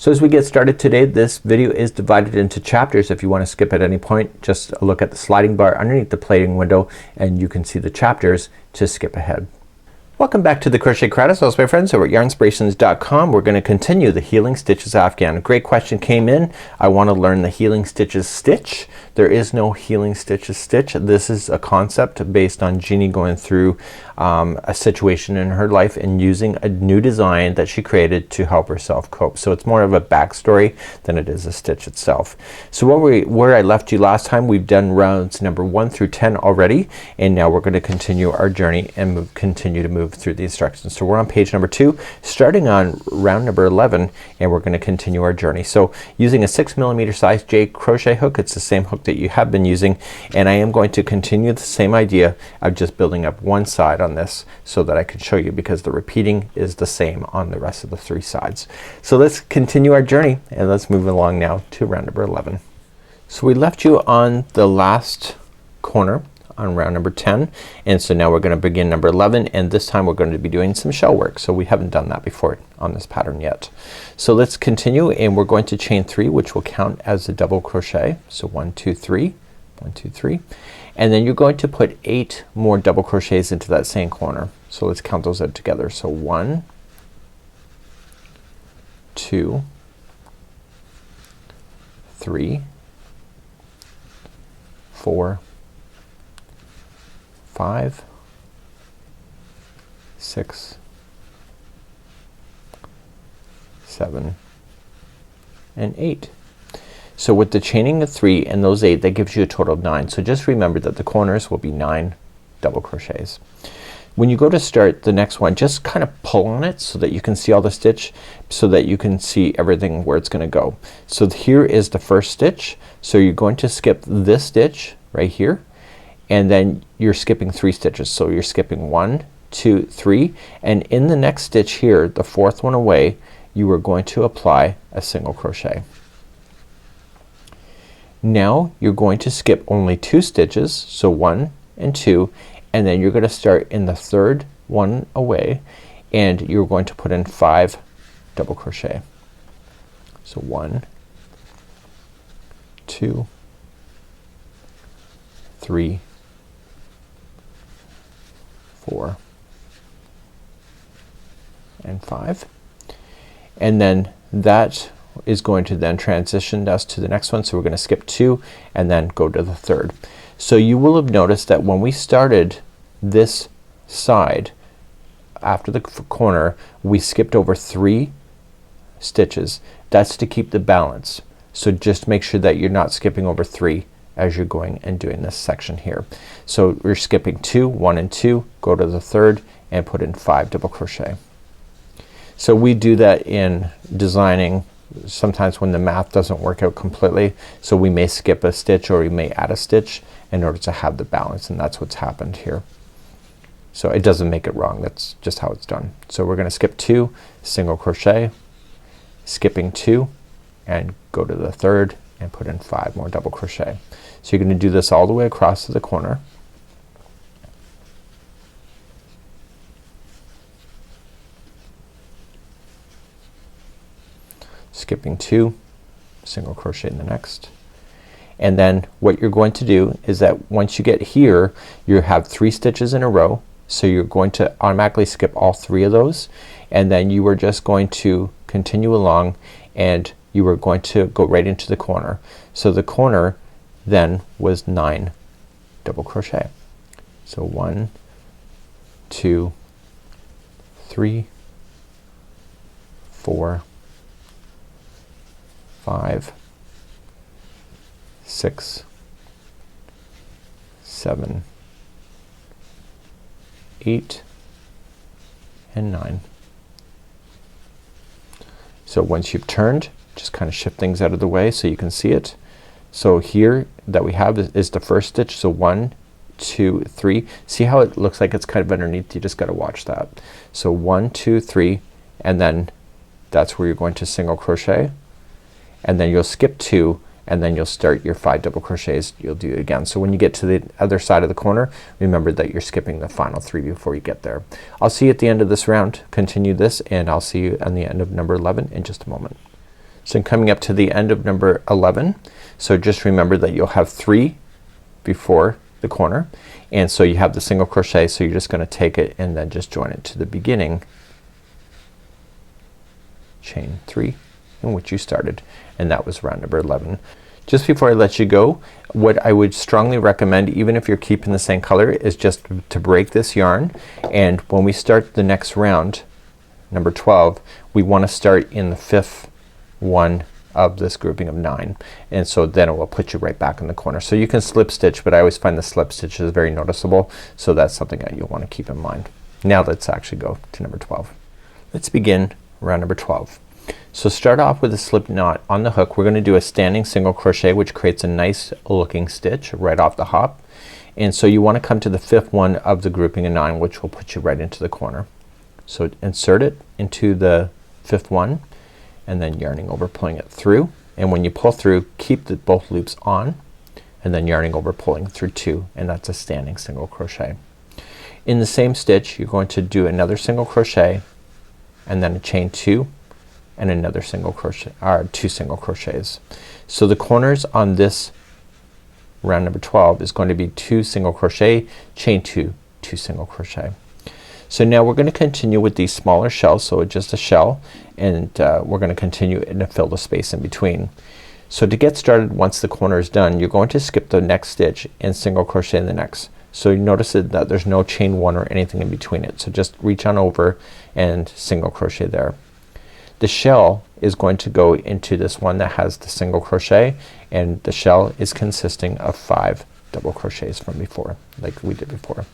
So as we get started today, this video is divided into chapters. If you want to skip at any point, just look at the sliding bar underneath the plating window and you can see the chapters to skip ahead. Welcome back to the Crochet Crowd. My friends over at yarnspirations.com. We're going to continue the Healing Stitches Afghan. A great question came in. I want to learn the Healing Stitches stitch. There is no Healing Stitches stitch. This is a concept based on Jeannie going through a situation in her life and using a new design that she created to help herself cope. So it's more of a backstory than it is a stitch itself. So where I left you last time, we've done rounds number 1 through 10 already, and now we're going to continue our journey and continue to move through the instructions. So we're on page number 2, starting on round number 11, and we're going to continue our journey. So using a 6mm size J crochet hook, it's the same hook that you have been using, and I am going to continue the same idea of just building up one side on this so that I can show you, because the repeating is the same on the rest of the 3 sides. So let's continue our journey and let's move along now to round number 11. So we left you on the last corner on round number 10, and so now we're going to begin number 11, and this time we're going to be doing some shell work. So we haven't done that before on this pattern yet. So let's continue, and we're going to chain 3, which will count as a double crochet. So 1 2 3, 1 2 3, and then you're going to put 8 more double crochets into that same corner. So let's count those out together. So 1 2 3 4 5 6 7 and 8. So with the chaining of 3 and those 8, that gives you a total of 9. So just remember that the corners will be 9 double crochets. When you go to start the next one, just kind of pull on it so that you can see all the stitch, so that you can see everything where it's gonna go. So here is the first stitch. So you're going to skip this stitch right here, and then you're skipping 3 stitches. So you're skipping 1 2 3, and in the next stitch here, the 4th one away, you are going to apply a single crochet. Now you're going to skip only 2 stitches, so 1 and 2, and then you're gonna start in the 3rd one away, and you're going to put in 5 double crochet. So 1 2 3 4 and 5, and then that is going to then transition us to the next one. So we're gonna skip 2 and then go to the 3rd. So you will have noticed that when we started this side after the corner, we skipped over 3 stitches. That's to keep the balance. So just make sure that you're not skipping over 3 as you're going and doing this section here. So we're skipping 2, 1 and 2, go to the 3rd and put in 5 double crochet. So we do that in designing sometimes when the math doesn't work out completely. So we may skip a stitch or we may add a stitch in order to have the balance, and that's what's happened here. So it doesn't make it wrong, that's just how it's done. So we're gonna skip 2, single crochet, skipping 2 and go to the 3rd and put in 5 more double crochet. So you're gonna do this all the way across to the corner. Skipping 2, single crochet in the next, and then what you're going to do is that once you get here, you have 3 stitches in a row, so you're going to automatically skip all 3 of those, and then you are just going to continue along, and you are going to go right into the corner. So the corner then was 9 double crochet. So 1 2 3 4 5 6 7 8 and 9. So once you've turned, just kind of shift things out of the way so you can see it. So here that we have is the first stitch. So 1 2 3. See how it looks like it's kind of underneath? You just gotta watch that. So 1 2 3, and then that's where you're going to single crochet, and then you'll skip 2, and then you'll start your 5 double crochets. You'll do it again. So when you get to the other side of the corner, remember that you're skipping the final 3 before you get there. I'll see you at the end of this round. Continue this, and I'll see you on the end of number 11 in just a moment. So coming up to the end of number 11, so just remember that you'll have 3 before the corner, and so you have the single crochet, so you're just gonna take it and then just join it to the beginning, chain 3 in which you started, and that was round number 11. Just before I let you go, what I would strongly recommend, even if you're keeping the same color, is just to break this yarn, and when we start the next round, number 12, we want to start in the 5th one of this grouping of 9, and so then it will put you right back in the corner. So you can slip stitch, but I always find the slip stitch is very noticeable, so that's something that you'll want to keep in mind. Now let's actually go to number 12. Let's begin round number 12. So start off with a slip knot on the hook. We're gonna do a standing single crochet, which creates a nice looking stitch right off the hop, and so you want to come to the 5th one of the grouping of 9, which will put you right into the corner. So insert it into the 5th one and then yarning over, pulling it through, and when you pull through, keep both loops on, and then yarning over, pulling through 2, and that's a standing single crochet. In the same stitch you're going to do another single crochet and then a chain 2 and another single crochet, or 2 single crochets. So the corners on this round number 12 is going to be 2 single crochet, chain 2, 2 single crochet. So now we're gonna continue with these smaller shells, so just a shell, and we're gonna continue and fill the space in between. So to get started, once the corner is done, you're going to skip the next stitch and single crochet in the next. So you notice that there's no chain 1 or anything in between it, so just reach on over and single crochet there. The shell is going to go into this one that has the single crochet, and the shell is consisting of 5 double crochets from before, like we did before.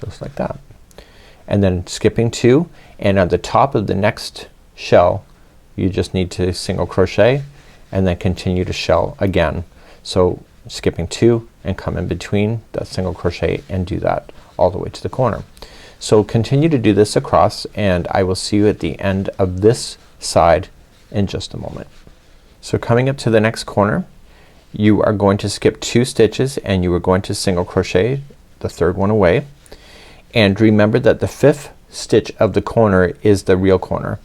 Just like that. And then skipping 2, and at the top of the next shell you just need to single crochet and then continue to shell again. So skipping 2 and come in between that single crochet and do that all the way to the corner. So continue to do this across, and I will see you at the end of this side in just a moment. So coming up to the next corner, you are going to skip 2 stitches and you are going to single crochet the 3rd one away, and remember that the 5th stitch of the corner is the real corner.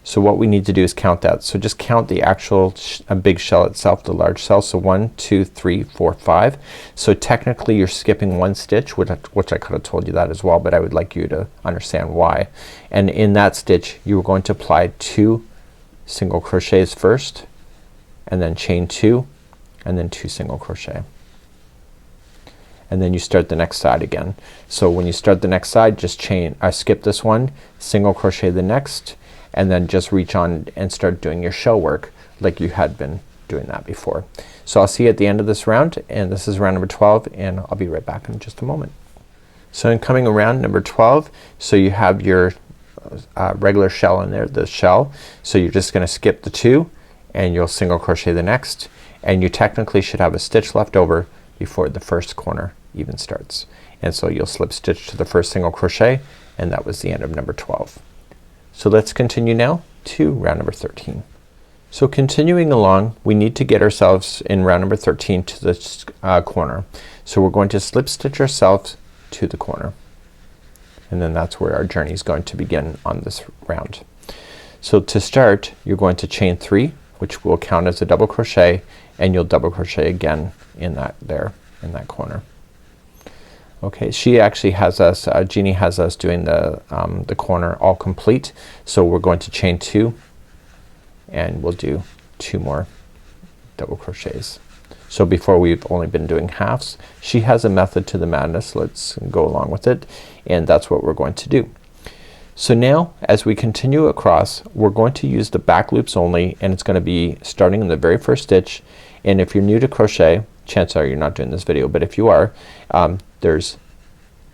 So what we need to do is count that. So just count the actual big shell itself, the large shell. So 1, 2, 3, 4, 5. So technically you're skipping 1 stitch, which I could have told you that as well, but I would like you to understand why. And in that stitch you are going to apply 2 single crochets first, and then chain 2, and then 2 single crochet. And then you start the next side again. So when you start the next side, just skip this one, single crochet the next, and then just reach on and start doing your shell work like you had been doing that before. So I'll see you at the end of this round, and this is round number 12, and I'll be right back in just a moment. So in coming around number 12, so you have your regular shell in there, the shell. So you're just gonna skip the 2 and you'll single crochet the next, and you technically should have a stitch left over before the first corner even starts. And so you'll slip stitch to the first single crochet, and that was the end of number 12. So let's continue now to round number 13. So continuing along, we need to get ourselves in round number 13 to this corner. So we're going to slip stitch ourselves to the corner, and then that's where our journey is going to begin on this round. So to start, you're going to chain 3, which will count as a double crochet, and you'll double crochet again in that corner. Okay, she actually has us, Jeannie has us doing the corner all complete. So we're going to chain 2, and we'll do 2 more double crochets. So before we've only been doing halves. She has a method to the madness. Let's go along with it, and that's what we're going to do. So now as we continue across, we're going to use the back loops only, and it's gonna be starting in the very first stitch. And if you're new to crochet, chances are you're not doing this video, but if you are, there's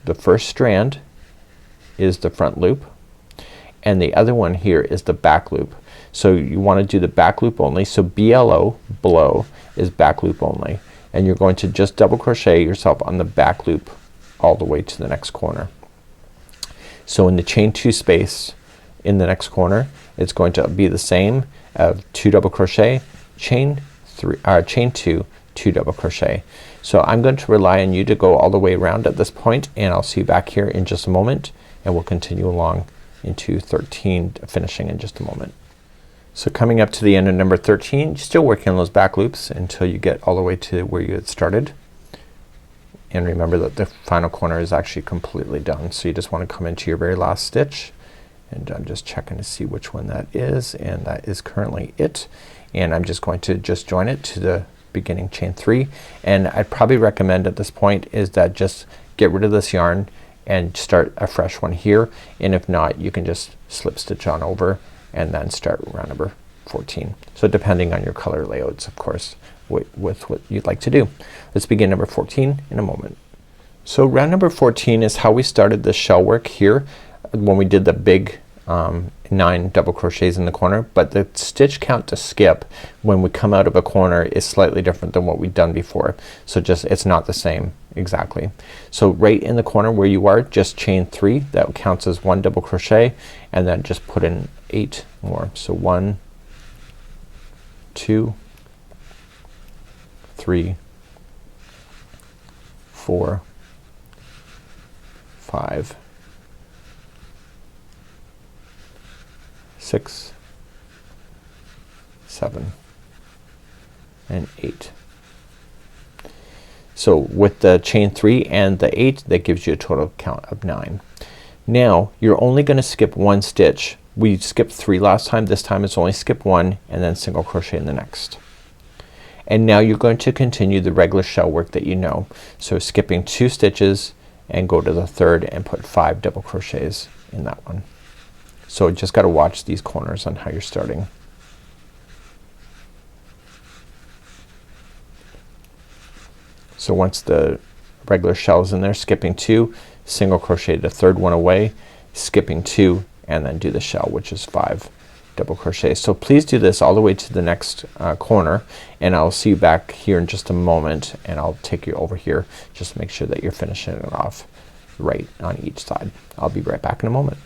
the first strand is the front loop, and the other one here is the back loop. So you want to do the back loop only. So BLO, below, is back loop only, and you're going to just double crochet yourself on the back loop all the way to the next corner. So in the chain 2 space in the next corner, it's going to be the same of 2 double crochet, chain 2, 2 double crochet. So I'm going to rely on you to go all the way around at this point, and I'll see you back here in just a moment, and we'll continue along into 13, finishing in just a moment. So coming up to the end of number 13, still working on those back loops until you get all the way to where you had started. And remember that the final corner is actually completely done. So you just want to come into your very last stitch, and I'm just checking to see which one that is, and that is currently it. And I'm just going to just join it to the beginning chain 3, and I'd probably recommend at this point is that just get rid of this yarn and start a fresh one here, and if not you can just slip stitch on over and then start round number 14. So depending on your color layouts, of course, with what you'd like to do. Let's begin number 14 in a moment. So round number 14 is how we started the shell work here when we did the big 9 double crochets in the corner, but the stitch count to skip when we come out of a corner is slightly different than what we've done before. So just it's not the same exactly. So right in the corner where you are, just chain 3, that counts as 1 double crochet, and then just put in 8 more. So 1, 2, 3, 4, 5, 6, 7, and 8. So with the chain 3 and the 8, that gives you a total count of 9. Now you're only gonna skip 1 stitch. We skipped 3 last time. This time it's only skip 1 and then single crochet in the next. And now you're going to continue the regular shell work that you know. So skipping 2 stitches and go to the 3rd and put 5 double crochets in that one. So just gotta watch these corners on how you're starting. So once the regular shell is in there, skipping 2, single crochet the 3rd one away, skipping 2, and then do the shell, which is 5 double crochet. So please do this all the way to the next corner, and I'll see you back here in just a moment, and I'll take you over here just to make sure that you're finishing it off right on each side. I'll be right back in a moment.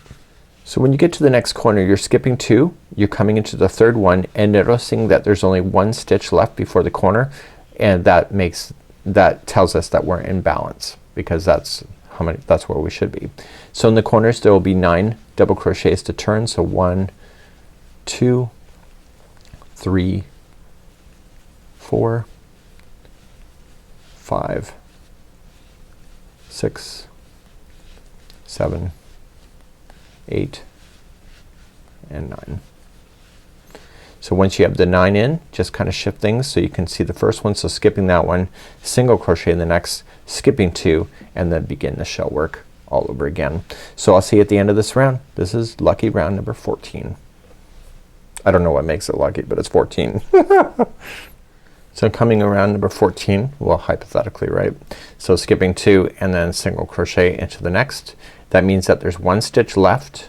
So when you get to the next corner, you're skipping 2, you're coming into the 3rd one and noticing that there's only 1 stitch left before the corner, and that tells us that we're in balance, because that's where we should be. So in the corners there will be 9 double crochets to turn. So 1, 2, 3, 4, 5, 6, 7, 8, and 9. So once you have the 9 in, just kind of shift things so you can see the first one. So skipping that one, single crochet in the next, skipping 2, and then begin the shell work all over again. So I'll see you at the end of this round. This is lucky round number 14. I don't know what makes it lucky, but it's 14. So coming around number 14, well, hypothetically, right? So skipping 2 and then single crochet into the next. That means that there's 1 stitch left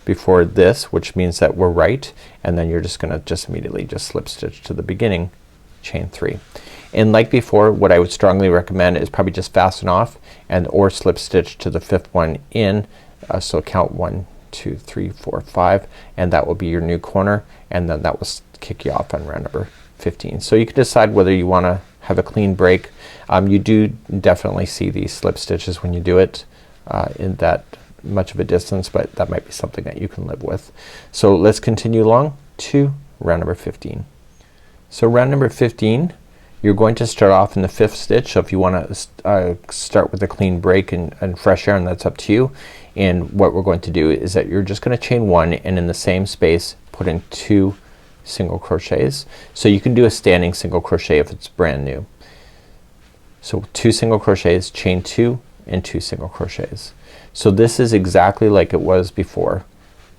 before this, which means that we're right, and then you're just gonna immediately slip stitch to the beginning, chain 3. And like before, what I would strongly recommend is probably just fasten off and or slip stitch to the 5th one in. So count 1, 2, 3, 4, 5, and that will be your new corner, and then that will kick you off on round number 15. So you can decide whether you wanna have a clean break. You do definitely see these slip stitches when you do it in that much of a distance, but that might be something that you can live with. So let's continue along to round number 15. So round number 15, you're going to start off in the 5th stitch. So if you want to start with a clean break and fresh yarn, that's up to you. And what we're going to do is that you're just gonna chain 1 and in the same space put in 2 single crochets. So you can do a standing single crochet if it's brand new. So 2 single crochets, chain 2 and 2 single crochets. So this is exactly like it was before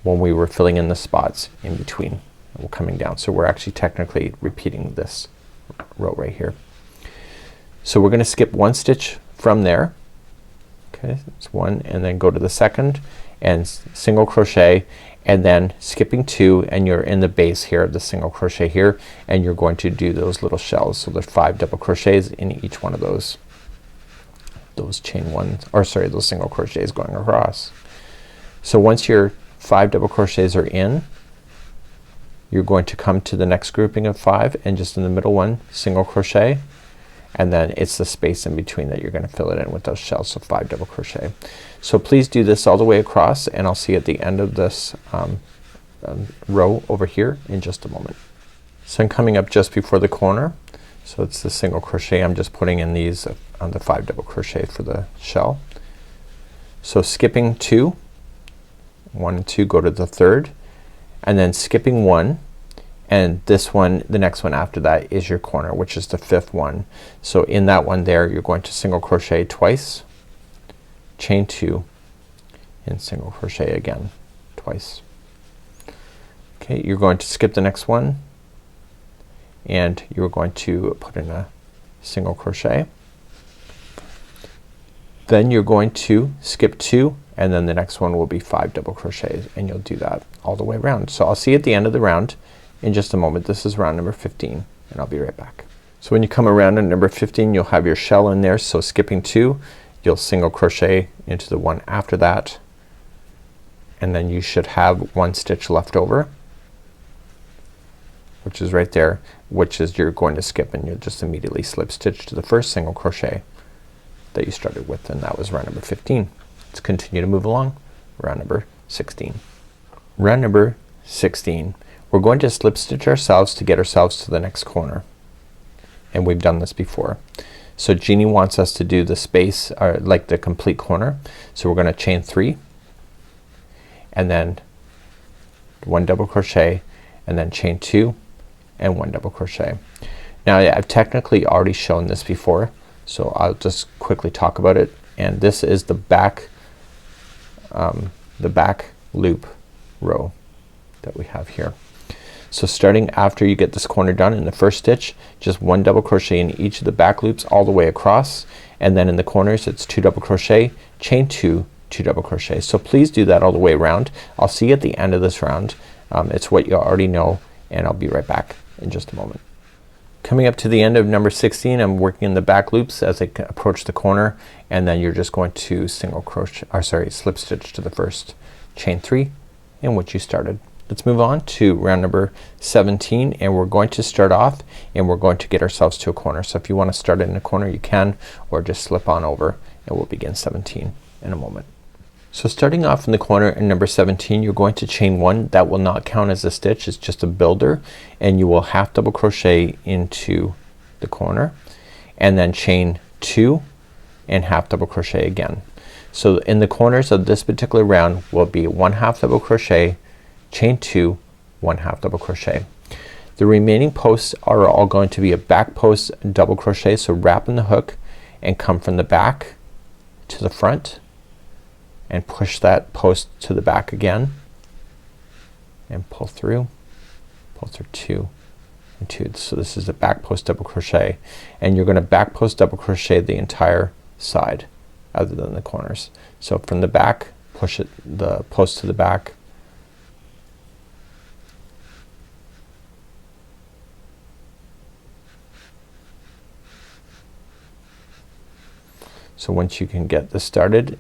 when we were filling in the spots in between and coming down. So we're actually technically repeating this row right here. So we're gonna skip 1 stitch from there. Okay, it's 1, and then go to the 2nd and single crochet, and then skipping 2, and you're in the base here of the single crochet here, and you're going to do those little shells. So there's 5 double crochets in each one of those chain ones, or sorry, those single crochets going across. So once your 5 double crochets are in, you're going to come to the next grouping of 5 and just in the middle one single crochet, and then it's the space in between that you're gonna fill it in with those shells. So 5 double crochet. So please do this all the way across, and I'll see you at the end of this row over here in just a moment. So I'm coming up just before the corner, so it's the single crochet. I'm just putting in these on the 5 double crochet for the shell. So skipping 2, 1 and 2, go to the third, and then skipping 1, and this one, the next one after that is your corner, which is the 5th one. So in that one there you're going to single crochet twice, chain 2, and single crochet again twice. Okay, you're going to skip the next one, and you're going to put in a single crochet. Then you're going to skip 2, and then the next one will be 5 double crochets, and you'll do that all the way around. So I'll see you at the end of the round in just a moment. This is round number 15, and I'll be right back. So when you come around at number 15, you'll have your shell in there. So skipping 2, you'll single crochet into the one after that, and then you should have 1 stitch left over, which is right there, which is you're going to skip, and you'll just immediately slip stitch to the first single crochet that you started with, and that was round number 15. Let's continue to move along. Round number 16. Round number 16. We're going to slip stitch ourselves to get ourselves to the next corner, and we've done this before. So Jeannie wants us to do the space, or like the complete corner. So we're gonna chain 3, and then 1 double crochet, and then chain 2 and 1 double crochet. Now I've technically already shown this before, so I'll just quickly talk about it. And this is the back loop row that we have here. So starting after you get this corner done in the first stitch, just 1 double crochet in each of the back loops all the way across, and then in the corners it's 2 double crochet, chain 2, 2 double crochet. So please do that all the way around. I'll see you at the end of this round. It's what you already know, and I'll be right back in just a moment. Coming up to the end of number 16, I'm working in the back loops as I approach the corner, and then you're just going to single crochet, or sorry, slip stitch to the first, chain 3 in which you started. Let's move on to round number 17, and we're going to start off and we're going to get ourselves to a corner. So if you want to start it in a corner you can, or just slip on over, and we'll begin 17 in a moment. So starting off in the corner in number 17, you're going to chain 1. That will not count as a stitch, it's just a builder, and you will half double crochet into the corner, and then chain 2 and half double crochet again. So in the corners of this particular round will be 1 half double crochet, chain 2, 1 half double crochet. The remaining posts are all going to be a back post double crochet. So wrap in the hook and come from the back to the front and push that post to the back again, and pull through 2 and 2. So this is the back post double crochet, and you're gonna back post double crochet the entire side other than the corners. So from the back, push it, the post to the back, so once you can get this started,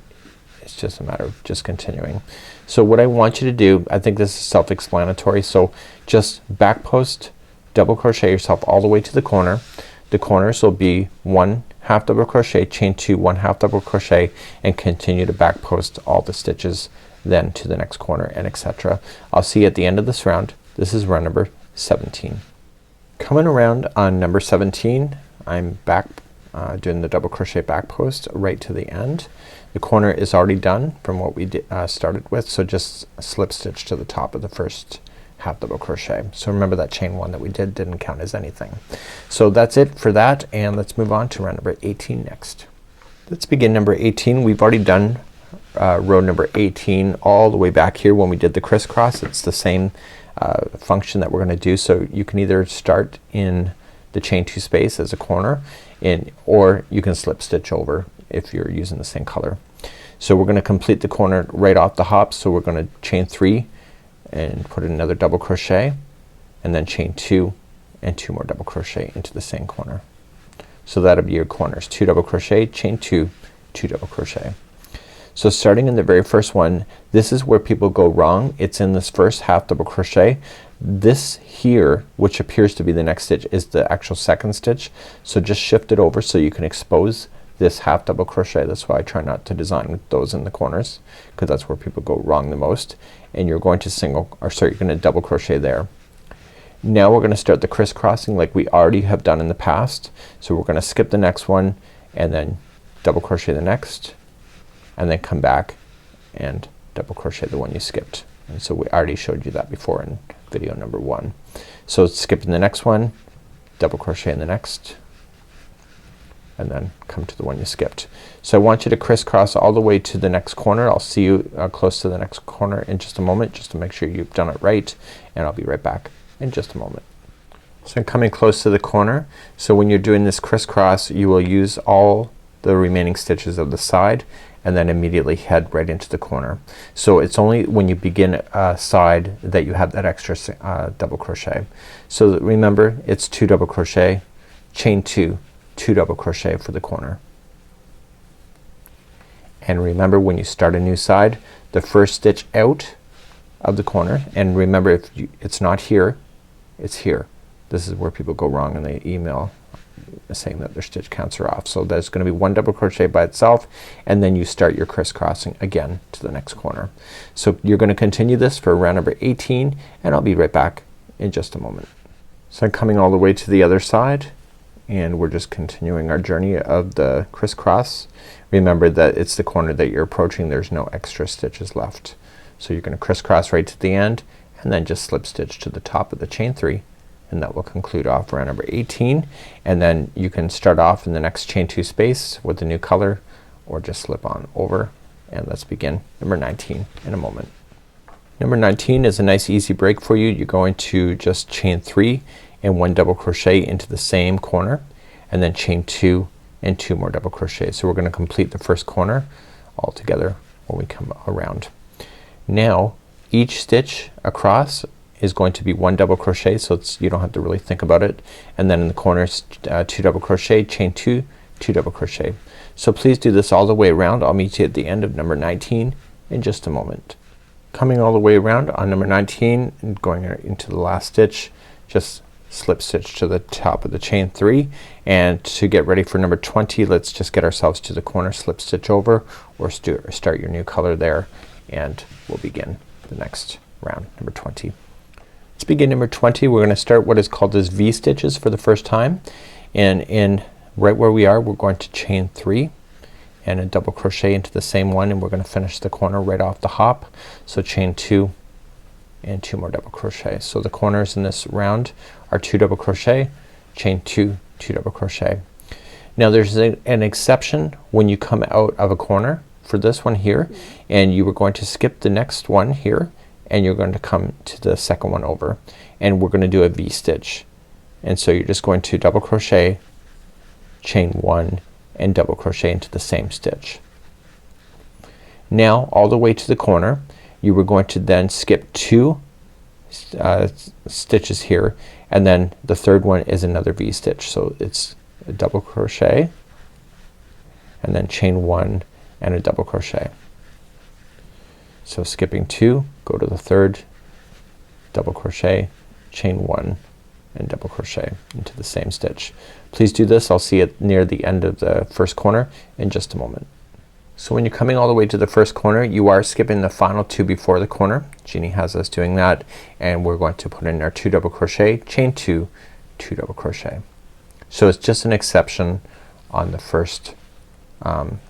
it's just a matter of just continuing. So what I want you to do, I think this is self-explanatory, so just back post double crochet yourself all the way to the corner. The corners will be 1 half double crochet, chain 2, 1 half double crochet, and continue to back post all the stitches then to the next corner, and etc. I'll see you at the end of this round. This is round number 17. Coming around on number 17, I'm back doing the double crochet back post right to the end. The corner is already done from what we started with, so just slip stitch to the top of the first half double crochet. So remember that chain 1 that we didn't count as anything. So that's it for that, and let's move on to round number 18 next. Let's begin number 18. We've already done row number 18 all the way back here when we did the crisscross. It's the same function that we're gonna do. So you can either start in the chain 2 space as a corner, or you can slip stitch over if you're using the same color. So we're gonna complete the corner right off the hop. So we're gonna chain 3 and put in another double crochet, and then chain 2 and 2 more double crochet into the same corner. So that'll be your corners. 2 double crochet, chain 2, 2 double crochet. So starting in the very first one, this is where people go wrong. It's in this first half double crochet. this here, which appears to be the next stitch, is the actual second stitch. So just shift it over so you can expose this half double crochet. That's why I try not to design those in the corners, because that's where people go wrong the most. And you're going to you're gonna double crochet there. Now we're gonna start the crisscrossing like we already have done in the past. So we're gonna skip the next one and then double crochet the next, and then come back and double crochet the one you skipped. And so we already showed you that before in video number 1. So skipping the next one, double crochet in the next, and then come to the one you skipped. So I want you to crisscross all the way to the next corner. I'll see you close to the next corner in just a moment, just to make sure you've done it right, and I'll be right back in just a moment. So I'm coming close to the corner. So when you're doing this crisscross, you will use all the remaining stitches of the side and then immediately head right into the corner. So it's only when you begin a side that you have that extra double crochet. So remember, it's 2 double crochet, chain 2, 2 double crochet for the corner. And remember, when you start a new side, the first stitch out of the corner, and remember, if it's not here, it's here. This is where people go wrong and they email saying that their stitch counts are off. So there's gonna be 1 double crochet by itself, and then you start your crisscrossing again to the next corner. So you're gonna continue this for round number 18, and I'll be right back in just a moment. So I'm coming all the way to the other side, and we're just continuing our journey of the crisscross. Remember that it's the corner that you're approaching. There's no extra stitches left. So you're gonna crisscross right to the end, and then just slip stitch to the top of the chain 3, and that will conclude off round number 18. And then you can start off in the next chain 2 space with the new color, or just slip on over, and let's begin number 19 in a moment. Number 19 is a nice easy break for you. You're going to just chain 3 and 1 double crochet into the same corner, and then chain 2 and 2 more double crochets. So we're gonna complete the first corner all together when we come around. Now each stitch across is going to be 1 double crochet, so it's, you don't have to really think about it. And then in the corners 2 double crochet, chain 2, 2 double crochet. So please do this all the way around. I'll meet you at the end of number 19 in just a moment. Coming all the way around on number 19 and going into the last stitch, just slip stitch to the top of the chain 3. And to get ready for number 20, let's just get ourselves to the corner, slip stitch over, or start your new color there, and we'll begin the next round, number 20. Let's begin number 20. We're gonna start what is called as V stitches for the first time, and in right where we are, we're going to chain 3 and a double crochet into the same one, and we're gonna finish the corner right off the hop. So chain 2 and 2 more double crochet. So the corners in this round are 2 double crochet, chain 2, 2 double crochet. Now there's an exception when you come out of a corner for this one here, and you were going to skip the next one here, and you're going to come to the second one over, and we're gonna do a V stitch. And so you're just going to double crochet, chain 1 and double crochet into the same stitch. Now all the way to the corner, you were going to then skip 2 stitches here, and then the third one is another V stitch. So it's a double crochet and then chain 1 and a double crochet. So skipping 2, go to the third, double crochet, chain 1 and double crochet into the same stitch. Please do this. I'll see it near the end of the first corner in just a moment. So when you're coming all the way to the first corner, you are skipping the final 2 before the corner. Jeannie has us doing that, and we're going to put in our 2 double crochet, chain 2, 2 double crochet. So it's just an exception on the first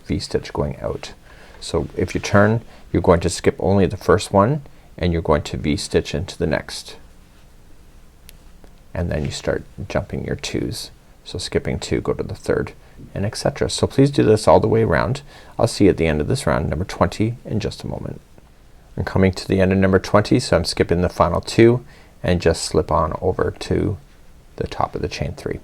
V stitch going out. So if you turn, you're going to skip only the first one, and you're going to V stitch into the next, and then you start jumping your 2s. So skipping 2, go to the third, and etc. So please do this all the way around. I'll see you at the end of this round, number 20, in just a moment. I'm coming to the end of number 20, so I'm skipping the final 2 and just slip on over to the top of the chain 3.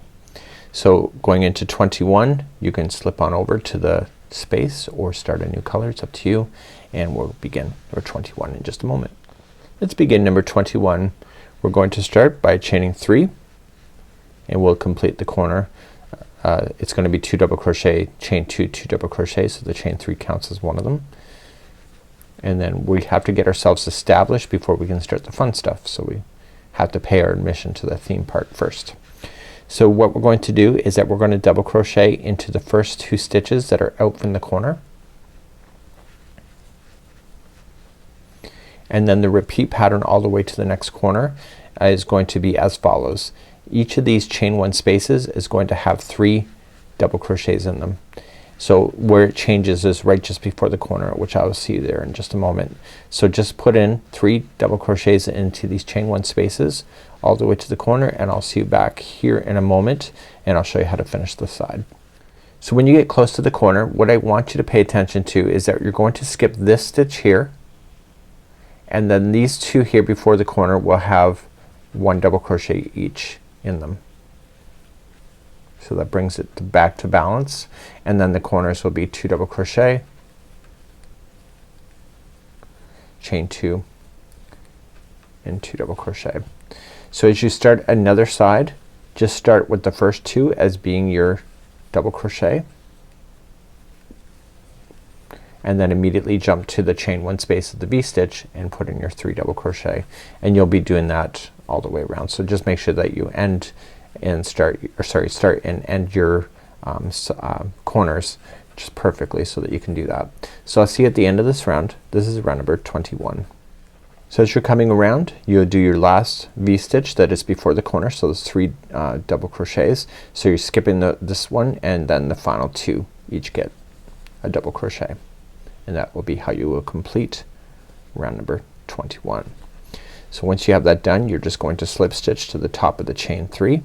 So going into 21, you can slip on over to the space or start a new color. It's up to you, and we'll begin number 21 in just a moment. Let's begin number 21. We're going to start by chaining 3, and we'll complete the corner. It's gonna be 2 double crochet, chain 2, 2 double crochet, so the chain 3 counts as one of them. And then we have to get ourselves established before we can start the fun stuff. So we have to pay our admission to the theme part first. So what we're going to do is that we're going to double crochet into the first 2 stitches that are out from the corner, and then the repeat pattern all the way to the next corner is going to be as follows. Each of these chain 1 spaces is going to have 3 double crochets in them. So where it changes is right just before the corner, which I will see there in just a moment. So just put in 3 double crochets into these chain 1 spaces all the way to the corner, and I'll see you back here in a moment and I'll show you how to finish the side. So when you get close to the corner, what I want you to pay attention to is that you're going to skip this stitch here, and then these 2 here before the corner will have 1 double crochet each in them. So that brings it back to balance, and then the corners will be 2 double crochet, chain 2, and 2 double crochet. So as you start another side, just start with the first 2 as being your double crochet, and then immediately jump to the chain 1 space of the V-stitch and put in your 3 double crochet, and you'll be doing that all the way around. So just make sure that you end and start and end your corners just perfectly so that you can do that. So I'll see you at the end of this round. This is round number 21. So as you're coming around, you'll do your last V-stitch that is before the corner, so there's 3 double crochets. So you're skipping this one, and then the final 2 each get a double crochet, and that will be how you will complete round number 21. So once you have that done, you're just going to slip stitch to the top of the chain 3,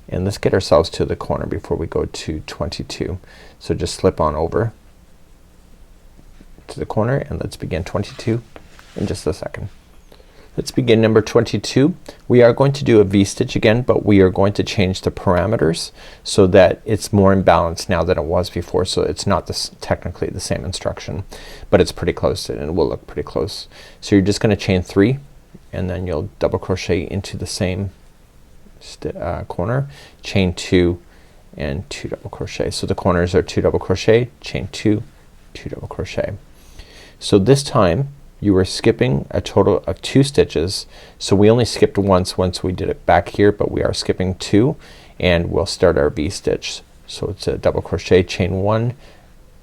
and let's get ourselves to the corner before we go to 22. So just slip on over to the corner, and let's begin 22 in just a second. Let's begin number 22. We are going to do a V-stitch again, but we are going to change the parameters so that it's more in balance now than it was before. So it's not technically the same instruction, but it's pretty close and it will look pretty close. So you're just gonna chain 3, and then you'll double crochet into the same corner, chain 2, and 2 double crochet. So the corners are 2 double crochet, chain 2, 2 double crochet. So this time you were skipping a total of 2 stitches. So we only skipped once we did it back here, but we are skipping 2, and we'll start our V-stitch. So it's a double crochet, chain 1,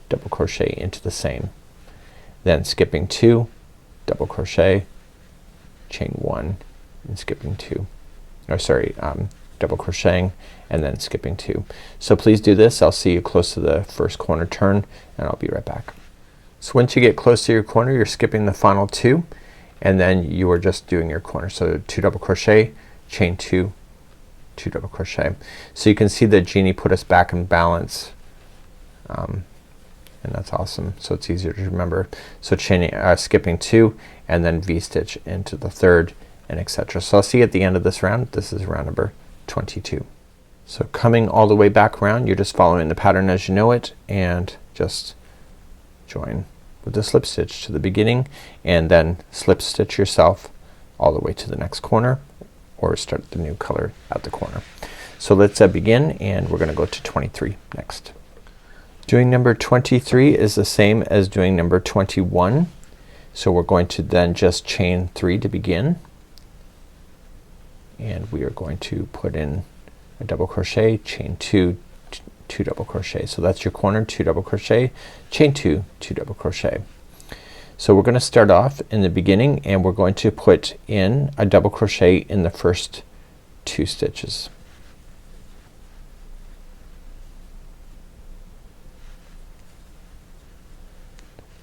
double crochet into the same, then skipping 2, double crochet, chain 1, and skipping 2, or sorry, double crocheting and then skipping 2. So please do this. I'll see you close to the first corner turn, and I'll be right back. So once you get close to your corner, you're skipping the final 2, and then you are just doing your corner. So 2 double crochet, chain 2, 2 double crochet. So you can see that Jeannie put us back in balance, and that's awesome. So it's easier to remember. So chaining, skipping 2, and then V-stitch into the 3rd, and etc. So I'll see you at the end of this round. This is round number 22. So coming all the way back around, you're just following the pattern as you know it, and just join with the slip stitch to the beginning, and then slip stitch yourself all the way to the next corner, or start the new color at the corner. So let's begin, and we're gonna go to 23 next. Doing number 23 is the same as doing number 21. So we're going to then just chain 3 to begin, and we are going to put in a double crochet, chain 2, 2 double crochet. So that's your corner, 2 double crochet, chain 2, 2 double crochet. So we're gonna start off in the beginning, and we're going to put in a double crochet in the first 2 stitches.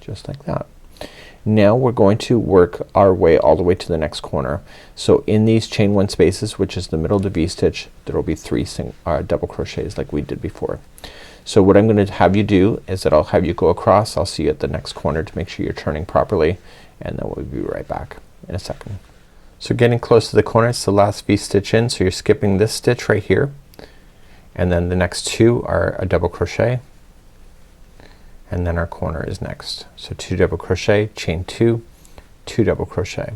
Just like that. Now we're going to work our way all the way to the next corner. So in these chain 1 spaces, which is the middle of the V-stitch, there will be 3 double crochets like we did before. So what I'm going to have you do is that I'll have you go across. I'll see you at the next corner to make sure you're turning properly, and then we'll be right back in a second. So getting close to the corner, it's the last V-stitch in, so you're skipping this stitch right here, and then the next 2 are a double crochet, and then our corner is next. So 2 double crochet, chain 2, 2 double crochet.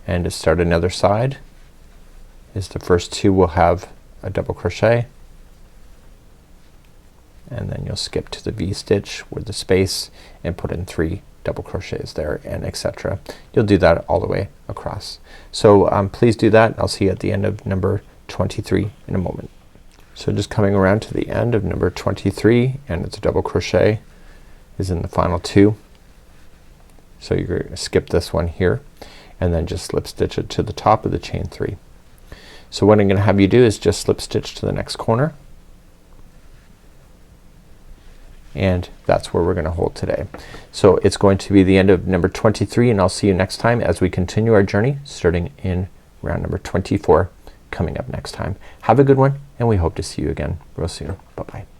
And to start another side is the first 2 will have a double crochet, and then you'll skip to the V-stitch with the space and put in 3 double crochets there, and etc. You'll do that all the way across. So please do that. I'll see you at the end of number 23 in a moment. So just coming around to the end of number 23, and it's a double crochet is in the final two. So you're going to skip this one here and then just slip stitch it to the top of the chain 3. So what I'm gonna have you do is just slip stitch to the next corner, and that's where we're gonna hold today. So it's going to be the end of number 23, and I'll see you next time as we continue our journey starting in round number 24 coming up next time. Have a good one, and we hope to see you again real soon. Bye bye.